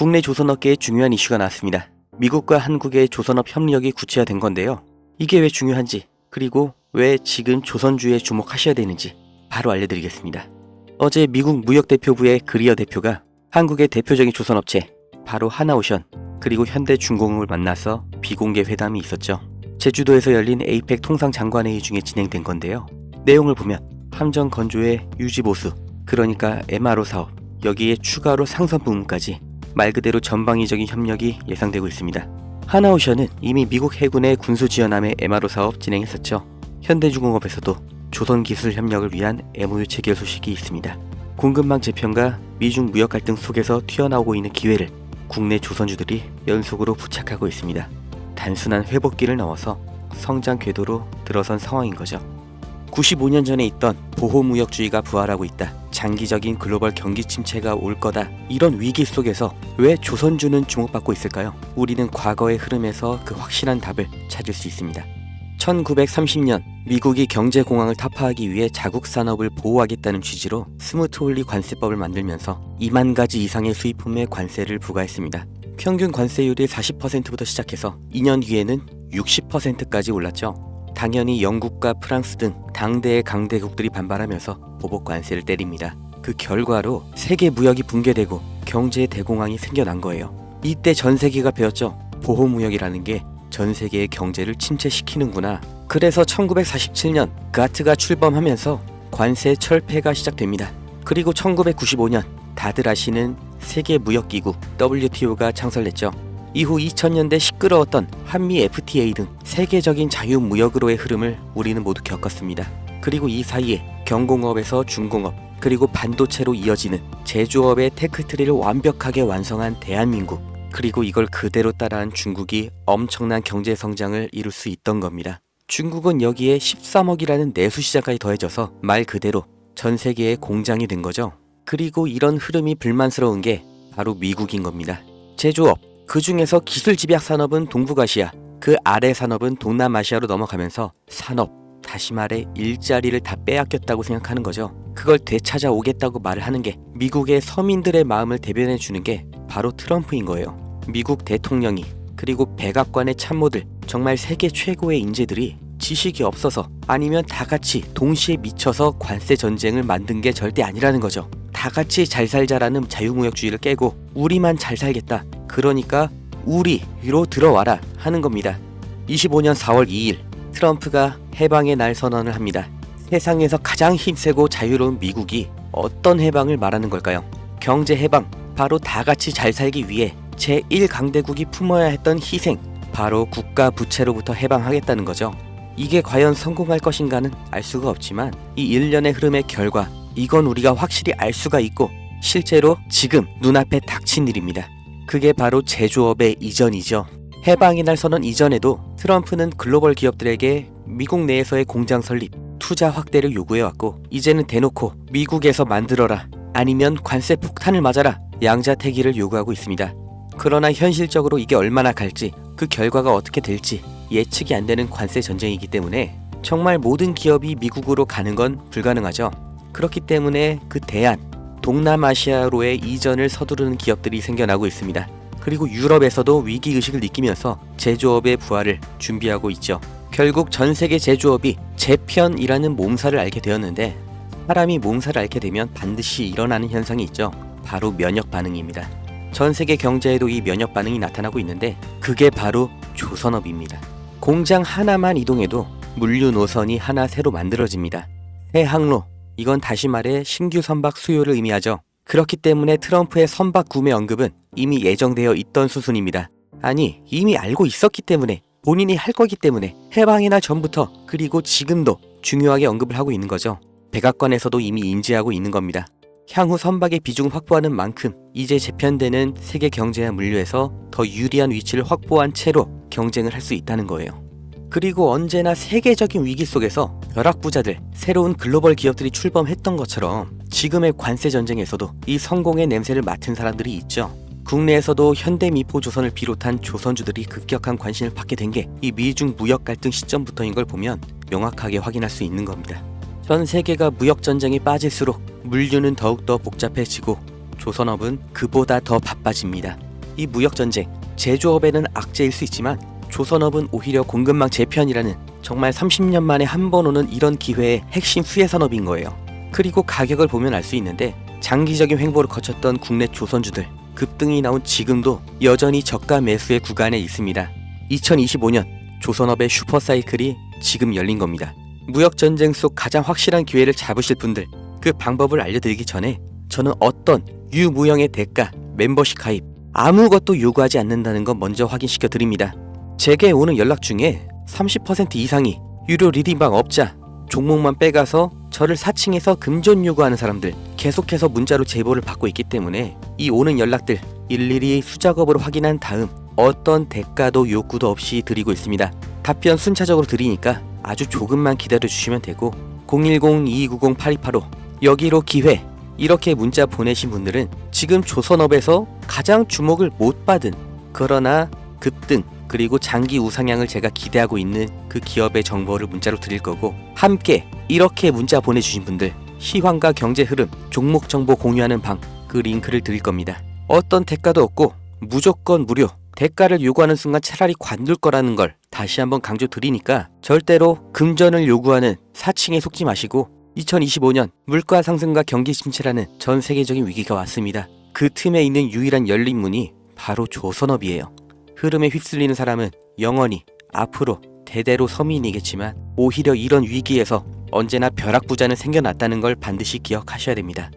국내 조선업계에 중요한 이슈가 나왔습니다. 미국과 한국의 조선업 협력이 구체화된 건데요. 이게 왜 중요한지, 그리고 왜 지금 조선주에 주목하셔야 되는지 바로 알려드리겠습니다. 어제 미국 무역대표부의 그리어 대표가 한국의 대표적인 조선업체 바로 하나오션 그리고 현대중공업을 만나서 비공개 회담이 있었죠. 제주도에서 열린 에이펙 통상장관회의 중에 진행된 건데요. 내용을 보면 함정 건조의 유지보수, 그러니까 MRO 사업, 여기에 추가로 상선 부문까지 말 그대로 전방위적인 협력이 예상되고 있습니다. 하나오션은 이미 미국 해군의 군수지원함의 MRO 사업 진행했었죠. 현대중공업에서도 조선기술 협력을 위한 MOU 체결 소식이 있습니다. 공급망 재편과 미중 무역 갈등 속에서 튀어나오고 있는 기회를 국내 조선주들이 연속으로 부착하고 있습니다. 단순한 회복기를 넘어서 성장 궤도로 들어선 상황인 거죠. 95년 전에 있던 보호무역주의가 부활하고 있다. 장기적인 글로벌 경기 침체가 올 거다. 이런 위기 속에서 왜 조선주는 주목받고 있을까요? 우리는 과거의 흐름에서 그 확실한 답을 찾을 수 있습니다. 1930년 미국이 경제공황을 타파하기 위해 자국 산업을 보호하겠다는 취지로 스무트홀리 관세법을 만들면서 2만 가지 이상의 수입품에 관세를 부과했습니다. 평균 관세율이 40%부터 시작해서 2년 뒤에는 60%까지 올랐죠. 당연히 영국과 프랑스 등 당대의 강대국들이 반발하면서 보복 관세를 때립니다. 그 결과로 세계 무역이 붕괴되고 경제 대공황이 생겨난 거예요. 이때 전 세계가 배웠죠. 보호무역이라는 게 전 세계의 경제를 침체시키는구나. 그래서 1947년 가트가 출범하면서 관세 철폐가 시작됩니다. 그리고 1995년 다들 아시는 세계무역기구 WTO가 창설됐죠. 이후 2000년대 시끄러웠던 한미 FTA 등 세계적인 자유무역으로의 흐름을 우리는 모두 겪었습니다. 그리고 이 사이에 경공업에서 중공업, 그리고 반도체로 이어지는 제조업의 테크트리를 완벽하게 완성한 대한민국, 그리고 이걸 그대로 따라한 중국이 엄청난 경제 성장을 이룰 수 있던 겁니다. 중국은 여기에 13억이라는 내수 시장까지 더해져서 말 그대로 전 세계의 공장이 된 거죠. 그리고 이런 흐름이 불만스러운 게 바로 미국인 겁니다. 제조업, 그 중에서 기술 집약 산업은 동북아시아, 그 아래 산업은 동남아시아로 넘어가면서 산업, 다시 말해 일자리를 다 빼앗겼다고 생각하는 거죠. 그걸 되찾아오겠다고 말을 하는 게 미국의 서민들의 마음을 대변해 주는 게 바로 트럼프인 거예요. 미국 대통령이, 그리고 백악관의 참모들, 정말 세계 최고의 인재들이 지식이 없어서 아니면 다 같이 동시에 미쳐서 관세 전쟁을 만든 게 절대 아니라는 거죠. 다 같이 잘 살자라는 자유무역주의를 깨고 우리만 잘 살겠다, 그러니까 우리로 들어와라 하는 겁니다. 25년 4월 2일 트럼프가 해방의 날 선언을 합니다. 세상에서 가장 힘세고 자유로운 미국이 어떤 해방을 말하는 걸까요? 경제 해방, 바로 다 같이 잘 살기 위해 제1강대국이 품어야 했던 희생, 바로 국가 부채로부터 해방하겠다는 거죠. 이게 과연 성공할 것인가는 알 수가 없지만 이 일련의 흐름의 결과, 이건 우리가 확실히 알 수가 있고 실제로 지금 눈앞에 닥친 일입니다. 그게 바로 제조업의 이전이죠. 해방의 날 선언 이전에도 트럼프는 글로벌 기업들에게 미국 내에서의 공장 설립, 투자 확대를 요구해왔고, 이제는 대놓고 미국에서 만들어라, 아니면 관세 폭탄을 맞아라, 양자택일을 요구하고 있습니다. 그러나 현실적으로 이게 얼마나 갈지, 그 결과가 어떻게 될지 예측이 안 되는 관세 전쟁이기 때문에 정말 모든 기업이 미국으로 가는 건 불가능하죠. 그렇기 때문에 그 대안, 동남아시아로의 이전을 서두르는 기업들이 생겨나고 있습니다. 그리고 유럽에서도 위기의식을 느끼면서 제조업의 부활을 준비하고 있죠. 결국 전 세계 제조업이 재편이라는 몸살을 앓게 되었는데, 사람이 몸살을 앓게 되면 반드시 일어나는 현상이 있죠. 바로 면역 반응입니다. 전 세계 경제에도 이 면역 반응이 나타나고 있는데 그게 바로 조선업입니다. 공장 하나만 이동해도 물류 노선이 하나 새로 만들어집니다. 새 항로, 이건 다시 말해 신규 선박 수요를 의미하죠. 그렇기 때문에 트럼프의 선박 구매 언급은 이미 예정되어 있던 수순입니다. 아니, 이미 알고 있었기 때문에, 본인이 할 거기 때문에 해방의 날 전부터, 그리고 지금도 중요하게 언급을 하고 있는 거죠. 백악관에서도 이미 인지하고 있는 겁니다. 향후 선박의 비중을 확보하는 만큼 이제 재편되는 세계 경제와 물류에서 더 유리한 위치를 확보한 채로 경쟁을 할 수 있다는 거예요. 그리고 언제나 세계적인 위기 속에서 벼락부자들, 새로운 글로벌 기업들이 출범했던 것처럼 지금의 관세 전쟁에서도 이 성공의 냄새를 맡은 사람들이 있죠. 국내에서도 현대미포조선을 비롯한 조선주들이 급격한 관심을 받게 된 게 이 미중 무역 갈등 시점부터인 걸 보면 명확하게 확인할 수 있는 겁니다. 전 세계가 무역 전쟁에 빠질수록 물류는 더욱더 복잡해지고 조선업은 그보다 더 바빠집니다. 이 무역전쟁, 제조업에는 악재일 수 있지만 조선업은 오히려 공급망 재편이라는 정말 30년 만에 한 번 오는 이런 기회의 핵심 수혜 산업인 거예요. 그리고 가격을 보면 알 수 있는데 장기적인 횡보를 거쳤던 국내 조선주들 급등이 나온 지금도 여전히 저가 매수의 구간에 있습니다. 2025년 조선업의 슈퍼사이클이 지금 열린 겁니다. 무역전쟁 속 가장 확실한 기회를 잡으실 분들, 그 방법을 알려드리기 전에 저는 어떤 유무형의 대가, 멤버십 가입 아무것도 요구하지 않는다는 건 먼저 확인시켜 드립니다. 제게 오는 연락 중에 30% 이상이 유료 리딩방 업자, 종목만 빼가서 저를 사칭해서 금전 요구하는 사람들 계속해서 문자로 제보를 받고 있기 때문에 이 오는 연락들 일일이 수작업으로 확인한 다음 어떤 대가도 욕구도 없이 드리고 있습니다. 답변 순차적으로 드리니까 아주 조금만 기다려 주시면 되고 010-2290-8285 여기로 기회 이렇게 문자 보내신 분들은 지금 조선업에서 가장 주목을 못 받은 그러나 급등 그리고 장기 우상향을 제가 기대하고 있는 그 기업의 정보를 문자로 드릴 거고, 함께 이렇게 문자 보내주신 분들 시황과 경제 흐름, 종목 정보 공유하는 방 그 링크를 드릴 겁니다. 어떤 대가도 없고 무조건 무료, 대가를 요구하는 순간 차라리 관둘 거라는 걸 다시 한번 강조 드리니까 절대로 금전을 요구하는 사칭에 속지 마시고 2025년 물가 상승과 경기 침체라는 전 세계적인 위기가 왔습니다. 그 틈에 있는 유일한 열린 문이 바로 조선업이에요. 흐름에 휩쓸리는 사람은 영원히 앞으로 대대로 서민이겠지만 오히려 이런 위기에서 언제나 벼락부자는 생겨났다는 걸 반드시 기억하셔야 됩니다.